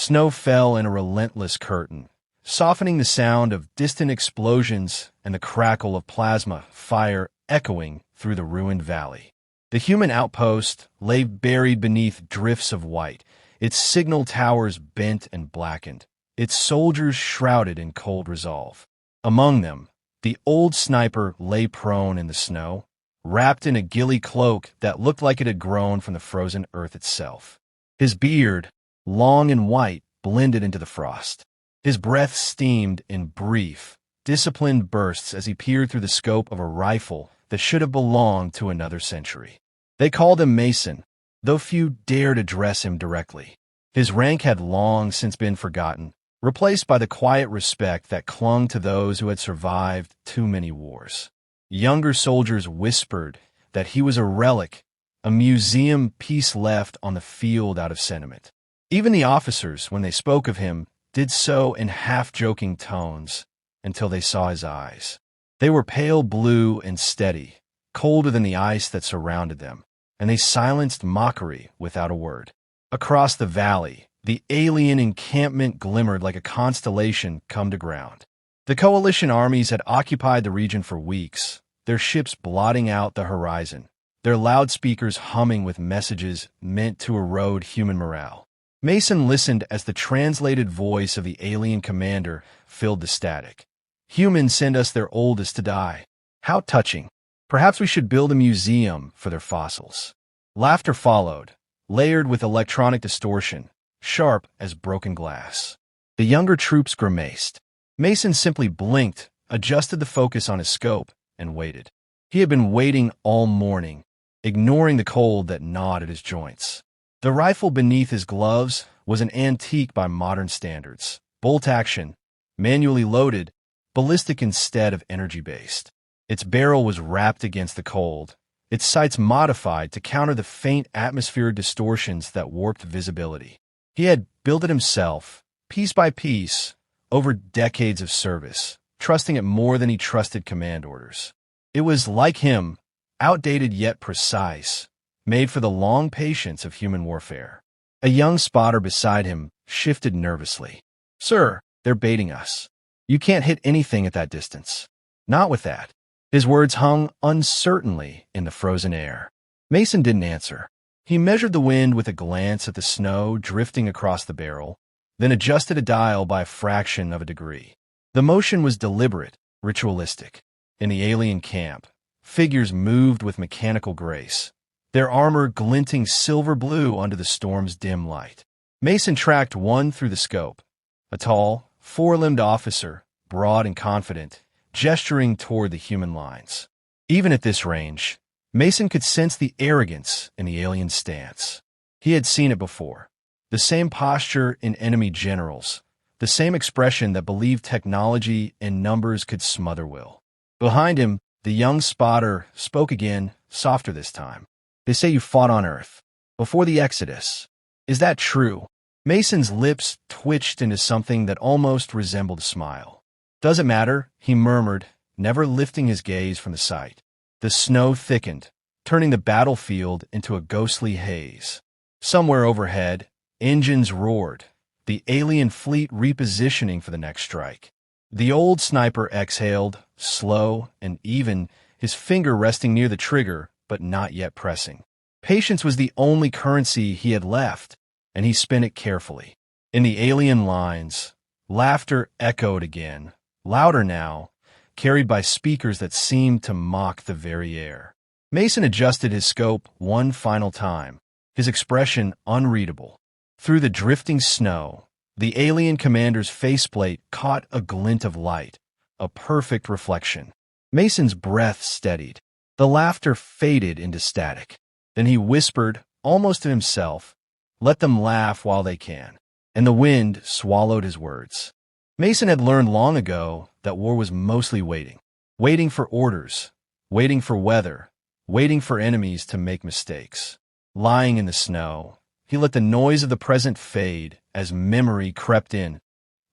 Snow fell in a relentless curtain, softening the sound of distant explosions and the crackle of plasma fire echoing through the ruined valley. The human outpost lay buried beneath drifts of white, its signal towers bent and blackened, its soldiers shrouded in cold resolve. Among them, the old sniper lay prone in the snow, wrapped in a ghillie cloak that looked like it had grown from the frozen earth itself. His beard, long and white, blended into the frost. His breath steamed in brief, disciplined bursts as he peered through the scope of a rifle that should have belonged to another century. They called him Mason, though few dared address him directly. His rank had long since been forgotten, replaced by the quiet respect that clung to those who had survived too many wars. Younger soldiers whispered that he was a relic, a museum piece left on the field out of sentiment. Even the officers, when they spoke of him, did so in half-joking tones until they saw his eyes. They were pale blue and steady, colder than the ice that surrounded them, and they silenced mockery without a word. Across the valley, the alien encampment glimmered like a constellation come to ground. The coalition armies had occupied the region for weeks, their ships blotting out the horizon, their loudspeakers humming with messages meant to erode human morale. Mason listened as the translated voice of the alien commander filled the static. Humans send us their oldest to die. How touching. Perhaps we should build a museum for their fossils. Laughter followed, layered with electronic distortion, sharp as broken glass. The younger troops grimaced. Mason simply blinked, adjusted the focus on his scope, and waited. He had been waiting all morning, ignoring the cold that gnawed at his joints. The rifle beneath his gloves was an antique by modern standards, bolt action, manually loaded, ballistic instead of energy-based. Its barrel was wrapped against the cold, its sights modified to counter the faint atmospheric distortions that warped visibility. He had built it himself, piece by piece, over decades of service, trusting it more than he trusted command orders. It was, like him, outdated yet precise, made for the long patience of human warfare. A young spotter beside him shifted nervously. "Sir, they're baiting us. You can't hit anything at that distance." "Not with that." His words hung uncertainly in the frozen air. Mason didn't answer. He measured the wind with a glance at the snow drifting across the barrel, then adjusted a dial by a fraction of a degree. The motion was deliberate, ritualistic. In the alien camp, figures moved with mechanical grace, their armor glinting silver blue under the storm's dim light. Mason tracked one through the scope, a tall, four-limbed officer, broad and confident, gesturing toward the human lines. Even at this range, Mason could sense the arrogance in the alien stance. He had seen it before. The same posture in enemy generals, the same expression that believed technology and numbers could smother will. Behind him, the young spotter spoke again, softer this time. "They say you fought on Earth, before the Exodus. Is that true?" Mason's lips twitched into something that almost resembled a smile. "Doesn't matter," he murmured, never lifting his gaze from the sight. The snow thickened, turning the battlefield into a ghostly haze. Somewhere overhead, engines roared, the alien fleet repositioning for the next strike. The old sniper exhaled, slow and even, his finger resting near the trigger, but not yet pressing. Patience was the only currency he had left, and he spent it carefully. In the alien lines, laughter echoed again, louder now, carried by speakers that seemed to mock the very air. Mason adjusted his scope one final time, his expression unreadable. Through the drifting snow, the alien commander's faceplate caught a glint of light, a perfect reflection. Mason's breath steadied. The laughter faded into static. Then he whispered, almost to himself, "Let them laugh while they can." And the wind swallowed his words. Mason had learned long ago that war was mostly waiting. Waiting for orders, waiting for weather, waiting for enemies to make mistakes. Lying in the snow, he let the noise of the present fade as memory crept in,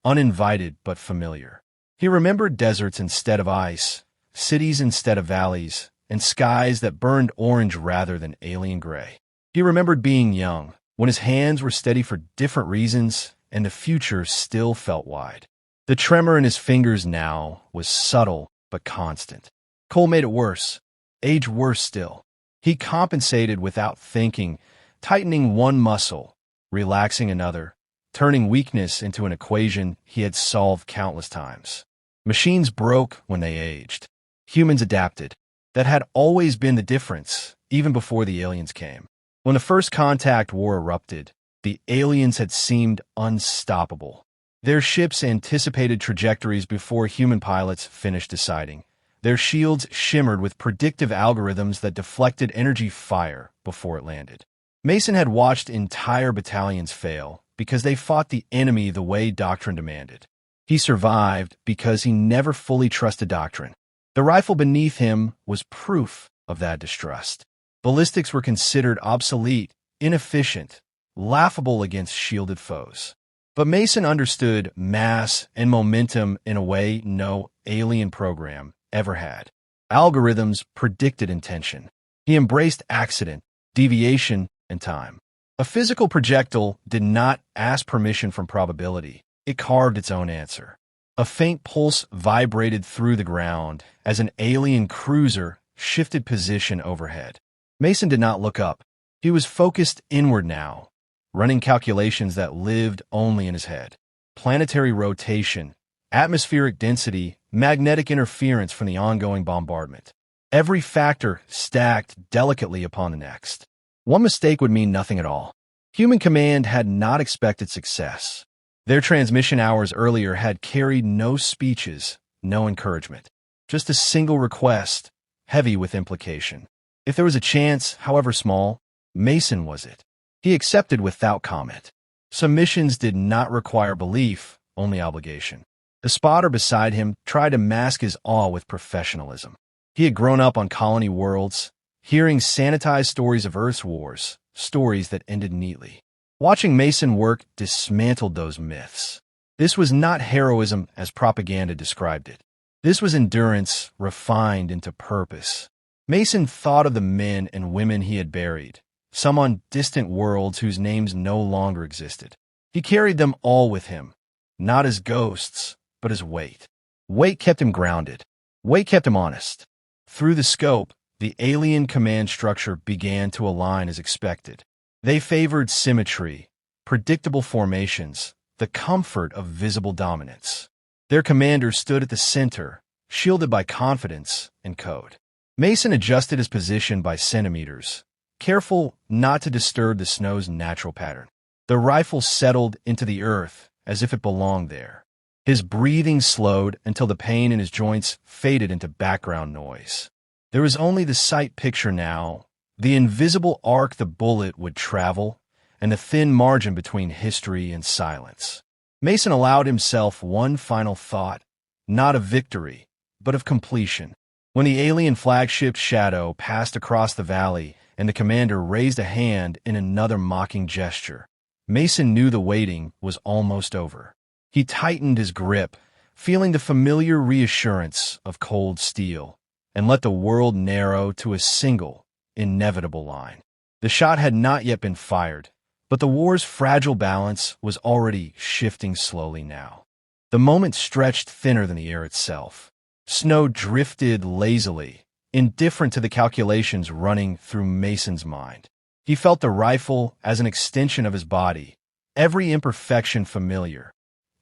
uninvited but familiar. He remembered deserts instead of ice, cities instead of valleys, and skies that burned orange rather than alien gray. He remembered being young, when his hands were steady for different reasons and the future still felt wide. The tremor in his fingers now was subtle but constant. Cole made it worse, aged worse still. He compensated without thinking, tightening one muscle, relaxing another, turning weakness into an equation he had solved countless times. Machines broke when they aged. Humans adapted. That had always been the difference, even before the aliens came. When the first contact war erupted, the aliens had seemed unstoppable. Their ships anticipated trajectories before human pilots finished deciding. Their shields shimmered with predictive algorithms that deflected energy fire before it landed. Mason had watched entire battalions fail because they fought the enemy the way doctrine demanded. He survived because he never fully trusted doctrine. The rifle beneath him was proof of that distrust. Ballistics were considered obsolete, inefficient, laughable against shielded foes. But Mason understood mass and momentum in a way no alien program ever had. Algorithms predicted intention. He embraced accident, deviation, and time. A physical projectile did not ask permission from probability. It carved its own answer. A faint pulse vibrated through the ground as an alien cruiser shifted position overhead. Mason did not look up. He was focused inward now, running calculations that lived only in his head. Planetary rotation, atmospheric density, magnetic interference from the ongoing bombardment. Every factor stacked delicately upon the next. One mistake would mean nothing at all. Human command had not expected success. Their transmission hours earlier had carried no speeches, no encouragement. Just a single request, heavy with implication. If there was a chance, however small, Mason was it. He accepted without comment. Submissions did not require belief, only obligation. The spotter beside him tried to mask his awe with professionalism. He had grown up on colony worlds, hearing sanitized stories of Earth's wars, stories that ended neatly. Watching Mason work dismantled those myths. This was not heroism as propaganda described it. This was endurance refined into purpose. Mason thought of the men and women he had buried, some on distant worlds whose names no longer existed. He carried them all with him, not as ghosts, but as weight. Weight kept him grounded. Weight kept him honest. Through the scope, the alien command structure began to align as expected. They favored symmetry, predictable formations, the comfort of visible dominance. Their commander stood at the center, shielded by confidence and code. Mason adjusted his position by centimeters, careful not to disturb the snow's natural pattern. The rifle settled into the earth as if it belonged there. His breathing slowed until the pain in his joints faded into background noise. There was only the sight picture now, the invisible arc the bullet would travel, and the thin margin between history and silence. Mason allowed himself one final thought, not of victory, but of completion. When the alien flagship's shadow passed across the valley and the commander raised a hand in another mocking gesture, Mason knew the waiting was almost over. He tightened his grip, feeling the familiar reassurance of cold steel, and let the world narrow to a single, inevitable line. The shot had not yet been fired, but the war's fragile balance was already shifting slowly now. The moment stretched thinner than the air itself. Snow drifted lazily, indifferent to the calculations running through Mason's mind. He felt the rifle as an extension of his body, every imperfection familiar,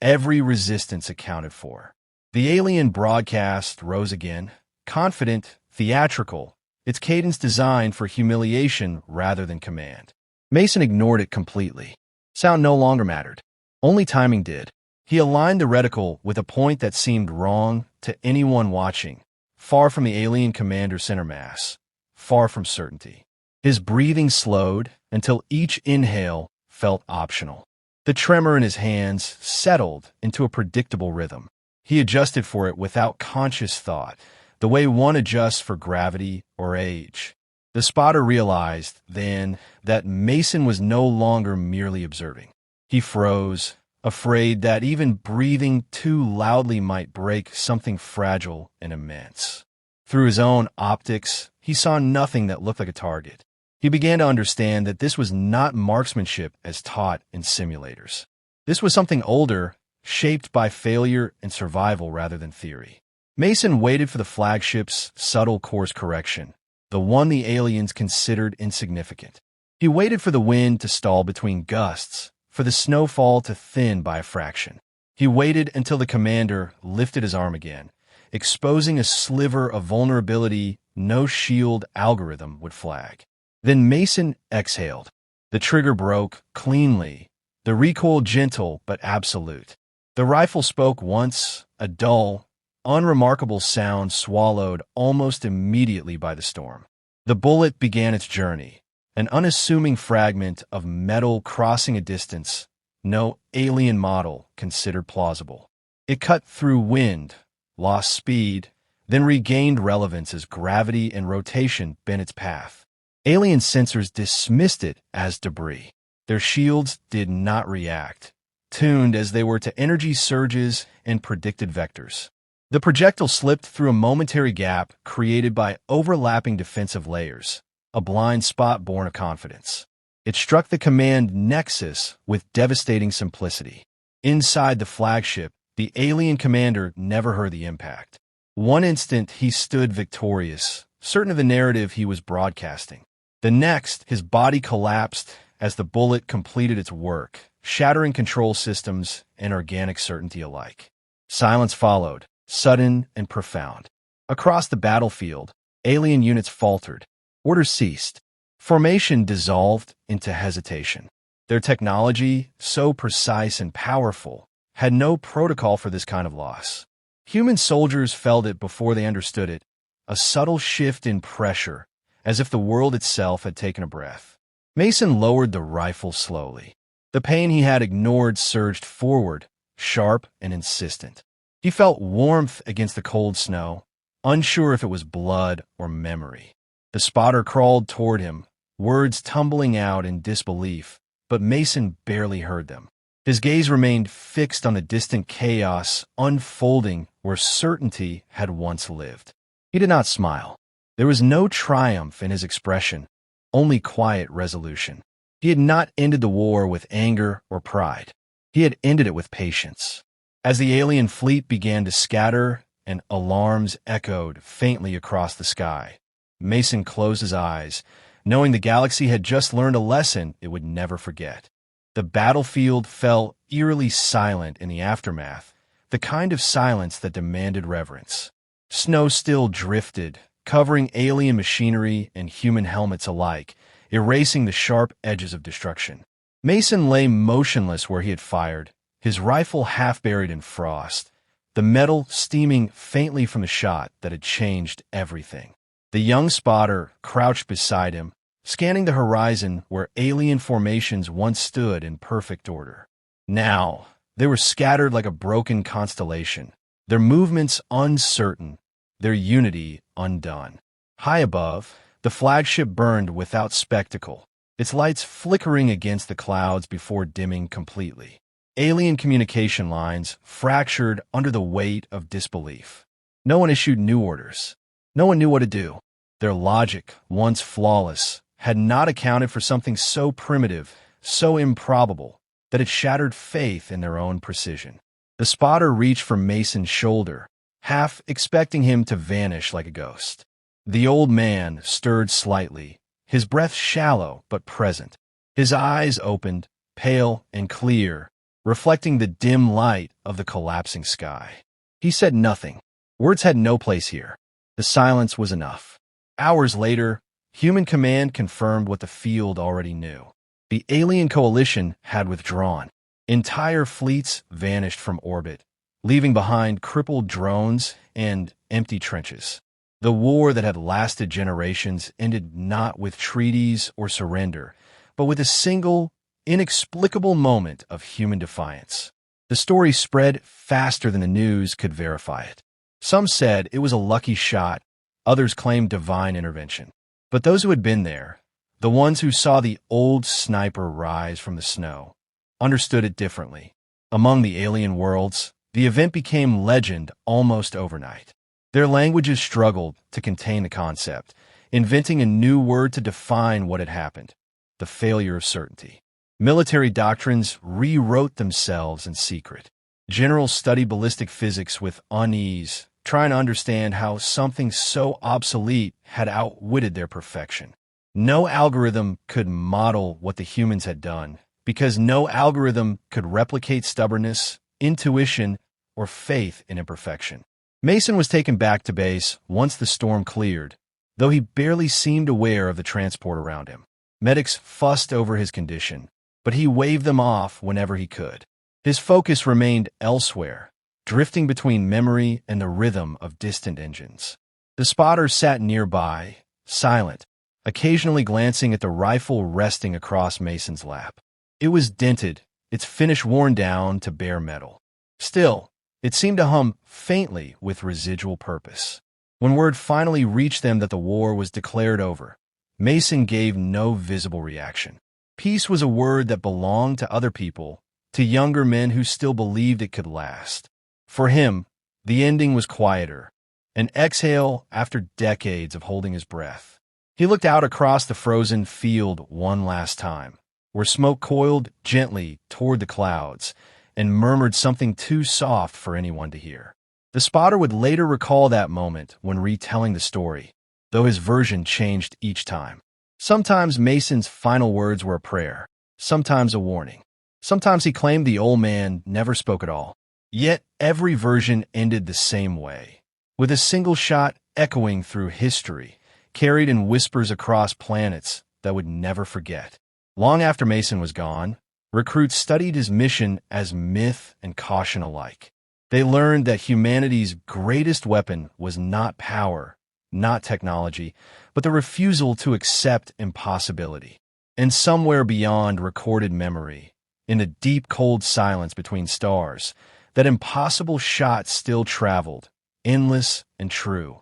every resistance accounted for. The alien broadcast rose again, confident, theatrical, its cadence designed for humiliation rather than command. Mason ignored it completely. Sound no longer mattered. Only timing did. He aligned the reticle with a point that seemed wrong to anyone watching, far from the alien commander's center mass, far from certainty. His breathing slowed until each inhale felt optional. The tremor in his hands settled into a predictable rhythm. He adjusted for it without conscious thought, the way one adjusts for gravity or age. The spotter realized, then, that Mason was no longer merely observing. He froze, afraid that even breathing too loudly might break something fragile and immense. Through his own optics, he saw nothing that looked like a target. He began to understand that this was not marksmanship as taught in simulators. This was something older, shaped by failure and survival rather than theory. Mason waited for the flagship's subtle course correction, the one the aliens considered insignificant. He waited for the wind to stall between gusts, for the snowfall to thin by a fraction. He waited until the commander lifted his arm again, exposing a sliver of vulnerability no shield algorithm would flag. Then Mason exhaled. The trigger broke cleanly, the recoil gentle but absolute. The rifle spoke once, a dull, unremarkable sound swallowed almost immediately by the storm. The bullet began its journey, an unassuming fragment of metal crossing a distance no alien model considered plausible. It cut through wind, lost speed, then regained relevance as gravity and rotation bent its path. Alien sensors dismissed it as debris. Their shields did not react, tuned as they were to energy surges and predicted vectors. The projectile slipped through a momentary gap created by overlapping defensive layers, a blind spot born of confidence. It struck the command nexus with devastating simplicity. Inside the flagship, the alien commander never heard the impact. One instant, he stood victorious, certain of the narrative he was broadcasting. The next, his body collapsed as the bullet completed its work, shattering control systems and organic certainty alike. Silence followed, sudden and profound. Across the battlefield, alien units faltered. Orders ceased. Formation dissolved into hesitation. Their technology, so precise and powerful, had no protocol for this kind of loss. Human soldiers felt it before they understood it, a subtle shift in pressure, as if the world itself had taken a breath. Mason lowered the rifle slowly. The pain he had ignored surged forward, sharp and insistent. He felt warmth against the cold snow, unsure if it was blood or memory. The spotter crawled toward him, words tumbling out in disbelief, but Mason barely heard them. His gaze remained fixed on the distant chaos unfolding where certainty had once lived. He did not smile. There was no triumph in his expression, only quiet resolution. He had not ended the war with anger or pride. He had ended it with patience. As the alien fleet began to scatter and alarms echoed faintly across the sky, Mason closed his eyes, knowing the galaxy had just learned a lesson it would never forget. The battlefield fell eerily silent in the aftermath, the kind of silence that demanded reverence. Snow still drifted, covering alien machinery and human helmets alike, erasing the sharp edges of destruction. Mason lay motionless where he had fired, his rifle half buried in frost, the metal steaming faintly from the shot that had changed everything. The young spotter crouched beside him, scanning the horizon where alien formations once stood in perfect order. Now, they were scattered like a broken constellation, their movements uncertain, their unity undone. High above, the flagship burned without spectacle, its lights flickering against the clouds before dimming completely. Alien communication lines fractured under the weight of disbelief. No one issued new orders. No one knew what to do. Their logic, once flawless, had not accounted for something so primitive, so improbable, that it shattered faith in their own precision. The spotter reached for Mason's shoulder, half expecting him to vanish like a ghost. The old man stirred slightly, his breath shallow but present. His eyes opened, pale and clear, reflecting the dim light of the collapsing sky. He said nothing. Words had no place here. The silence was enough. Hours later, Human Command confirmed what the field already knew. The alien coalition had withdrawn. Entire fleets vanished from orbit, leaving behind crippled drones and empty trenches. The war that had lasted generations ended not with treaties or surrender, but with a single, inexplicable moment of human defiance. The story spread faster than the news could verify it. Some said it was a lucky shot, others claimed divine intervention. But those who had been there, the ones who saw the old sniper rise from the snow, understood it differently. Among the alien worlds, the event became legend almost overnight. Their languages struggled to contain the concept, inventing a new word to define what had happened: the failure of certainty. Military doctrines rewrote themselves in secret. Generals studied ballistic physics with unease, trying to understand how something so obsolete had outwitted their perfection. No algorithm could model what the humans had done, because no algorithm could replicate stubbornness, intuition, or faith in imperfection. Mason was taken back to base once the storm cleared, though he barely seemed aware of the transport around him. Medics fussed over his condition, but he waved them off whenever he could. His focus remained elsewhere, drifting between memory and the rhythm of distant engines. The spotter sat nearby, silent, occasionally glancing at the rifle resting across Mason's lap. It was dented, its finish worn down to bare metal. Still, it seemed to hum faintly with residual purpose. When word finally reached them that the war was declared over, Mason gave no visible reaction. Peace was a word that belonged to other people, to younger men who still believed it could last. For him, the ending was quieter, an exhale after decades of holding his breath. He looked out across the frozen field one last time, where smoke coiled gently toward the clouds, and murmured something too soft for anyone to hear. The spotter would later recall that moment when retelling the story, though his version changed each time. Sometimes Mason's final words were a prayer, sometimes a warning. Sometimes he claimed the old man never spoke at all. Yet every version ended the same way, with a single shot echoing through history, carried in whispers across planets that would never forget. Long after Mason was gone, recruits studied his mission as myth and caution alike. They learned that humanity's greatest weapon was not power, not technology, but the refusal to accept impossibility. And somewhere beyond recorded memory, in the deep cold silence between stars, that impossible shot still traveled, endless and true,